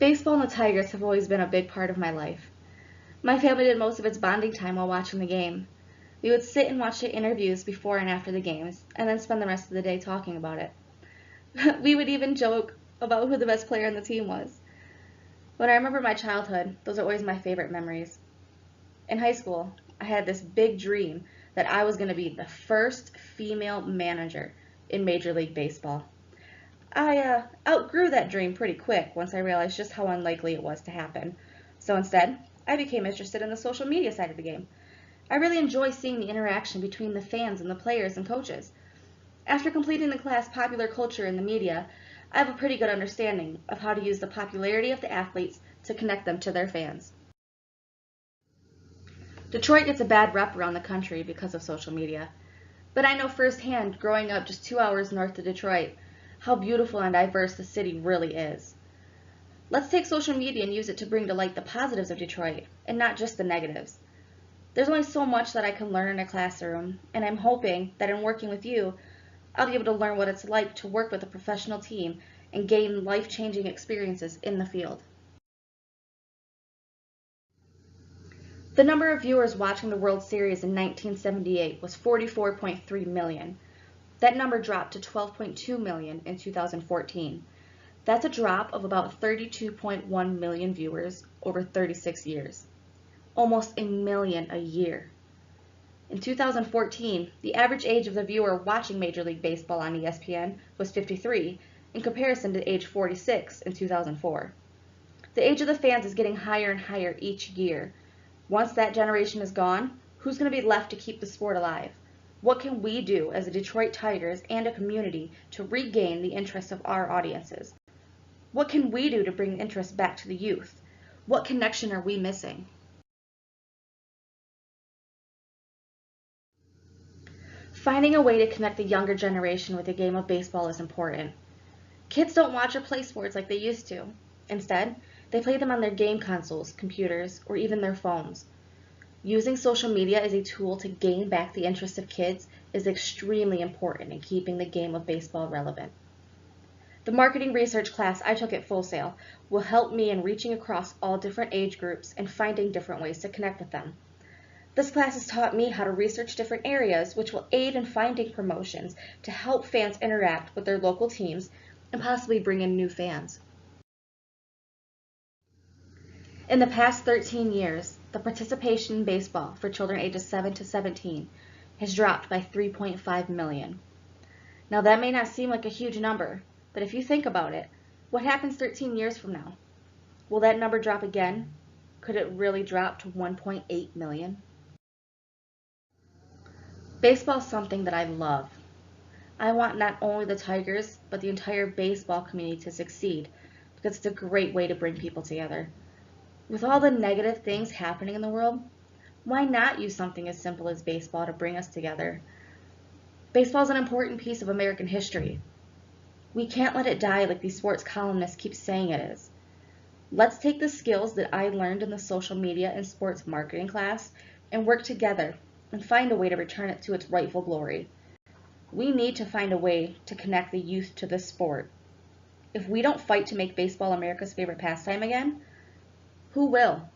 Baseball and the Tigers have always been a big part of my life. My family did most of its bonding time while watching the game. We would sit and watch the interviews before and after the games, and then spend the rest of the day talking about it. We would even joke about who the best player on the team was. When I remember my childhood, those are always my favorite memories. In high school, I had this big dream that I was going to be the first female manager in Major League Baseball. I outgrew that dream pretty quick once I realized just how unlikely it was to happen. So instead, I became interested in the social media side of the game. I really enjoy seeing the interaction between the fans and the players and coaches. After completing the class Popular Culture in the Media, I have a pretty good understanding of how to use the popularity of the athletes to connect them to their fans. Detroit gets a bad rep around the country because of social media, but I know firsthand, growing up just 2 hours north of Detroit, how beautiful and diverse the city really is. Let's take social media and use it to bring to light the positives of Detroit, and not just the negatives. There's only so much that I can learn in a classroom, and I'm hoping that in working with you, I'll be able to learn what it's like to work with a professional team and gain life-changing experiences in the field. The number of viewers watching the World Series in 1978 was 44.3 million. That number dropped to 12.2 million in 2014. That's a drop of about 32.1 million viewers over 36 years. Almost a million a year. In 2014, the average age of the viewer watching Major League Baseball on ESPN was 53, in comparison to age 46 in 2004. The age of the fans is getting higher and higher each year. Once that generation is gone, who's going to be left to keep the sport alive? What can we do as the Detroit Tigers and a community to regain the interest of our audiences? What can we do to bring interest back to the youth? What connection are we missing? Finding a way to connect the younger generation with the game of baseball is important. Kids don't watch or play sports like they used to. Instead, they play them on their game consoles, computers, or even their phones. Using social media as a tool to gain back the interest of kids is extremely important in keeping the game of baseball relevant. The marketing research class I took at Full Sail will help me in reaching across all different age groups and finding different ways to connect with them. This class has taught me how to research different areas, which will aid in finding promotions to help fans interact with their local teams and possibly bring in new fans. In the past 13 years, the participation in baseball for children ages 7 to 17 has dropped by 3.5 million. Now that may not seem like a huge number, but if you think about it, what happens 13 years from now? Will that number drop again? Could it really drop to 1.8 million? Baseball is something that I love. I want not only the Tigers, but the entire baseball community to succeed because it's a great way to bring people together. With all the negative things happening in the world, why not use something as simple as baseball to bring us together? Baseball is an important piece of American history. We can't let it die like these sports columnists keep saying it is. Let's take the skills that I learned in the social media and sports marketing class and work together and find a way to return it to its rightful glory. We need to find a way to connect the youth to this sport. If we don't fight to make baseball America's favorite pastime again, who will?